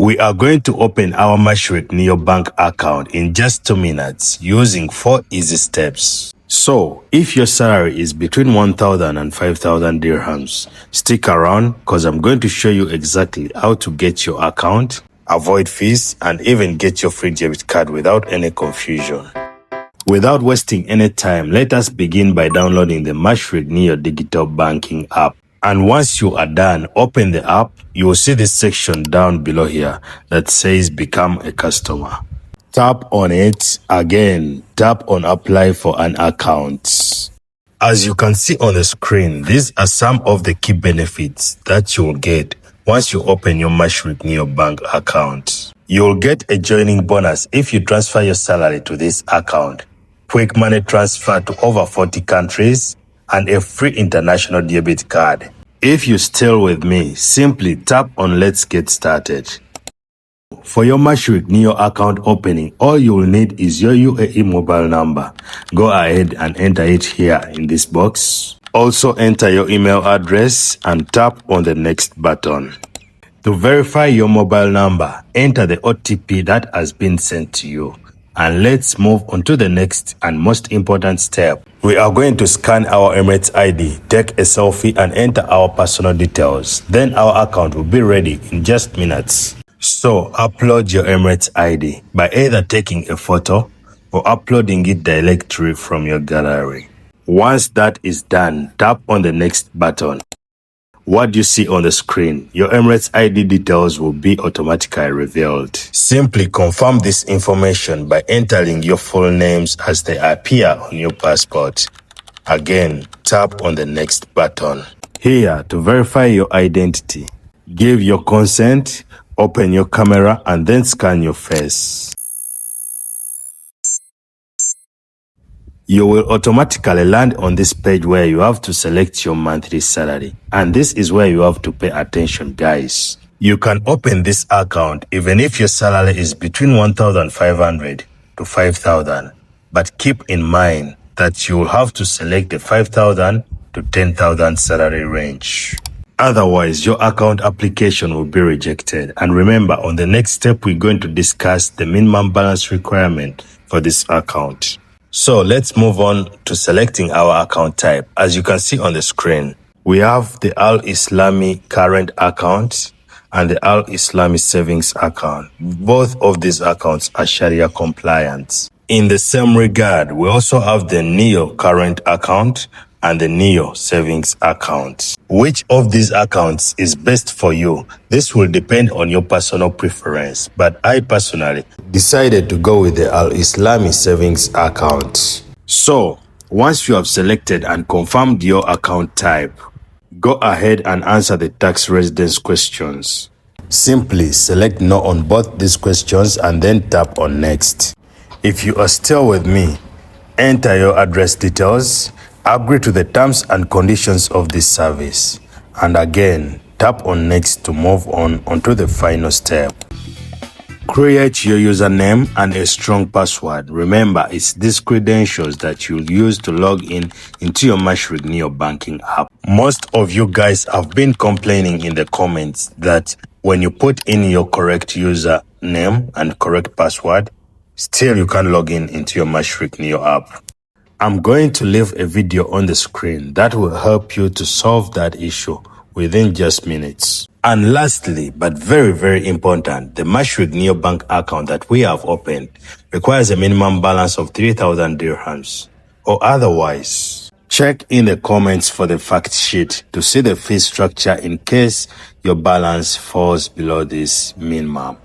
We are going to open our Mashreq Neo bank account in just 2 minutes using 4 easy steps. So, if your salary is between 1,000 and 5,000 dirhams, stick around because I'm going to show you exactly how to get your account, avoid fees, and even get your free debit card without any confusion. Without wasting any time, let us begin by downloading the Mashreq Neo digital banking app. And once you are done, open the app. You will see this section down below here that says Become a Customer. Tap on it. Again, tap on Apply for an account. As you can see on the screen, these are some of the key benefits that you will get once you open your Mashreq Neo bank account. You will get a joining bonus if you transfer your salary to this account, quick money transfer to over 40 countries, and a free international debit card. If you're still with me, simply tap on Let's Get Started. For your Mashreq Neo account opening, all you will need is your UAE mobile number. Go ahead and enter it here in this box. Also enter your email address and tap on the next button. To verify your mobile number, enter the OTP that has been sent to you. And let's move on to the next and most important step. We are going to scan our Emirates ID, take a selfie, and enter our personal details. Then our account will be ready in just minutes. So upload your Emirates ID by either taking a photo or uploading it directly from your gallery. Once that is done, tap on the next button. What you see on the screen, your Emirates ID details will be automatically revealed. Simply confirm this information by entering your full names as they appear on your passport. Again, tap on the next button. Here, to verify your identity, give your consent, open your camera, and then scan your face. You will automatically land on this page where you have to select your monthly salary. And this is where you have to pay attention, guys. You can open this account even if your salary is between 1,500 to 5,000. But keep in mind that you will have to select the 5,000 to 10,000 salary range. Otherwise, your account application will be rejected. And remember, on the next step, we're going to discuss the minimum balance requirement for this account. So let's move on to selecting our account type. As you can see on the screen, we have the Al Islami current account and the Al Islami savings account. Both of these accounts are Sharia compliant. In the same regard, we also have the Neo current account and the Neo savings account. Which of these accounts is best for you? This will depend on your personal preference, but I personally decided to go with the Al Islami savings account. So, once you have selected and confirmed your account type, go ahead and answer the tax residence questions. Simply select no on both these questions and then tap on next. If you are still with me, enter your address details, agree to the terms and conditions of this service, and again, tap on next to move on onto the final step. Create your username and a strong password. Remember, it's these credentials that you'll use to log in into your Mashreq Neo banking app. Most of you guys have been complaining in the comments that when you put in your correct username and correct password, still you can't log in into your Mashreq Neo app. I'm going to leave a video on the screen that will help you to solve that issue within just minutes. And lastly, but very important, the Mashreq Neo bank account that we have opened requires a minimum balance of 3,000 dirhams or otherwise. Check in the comments for the fact sheet to see the fee structure in case your balance falls below this minimum.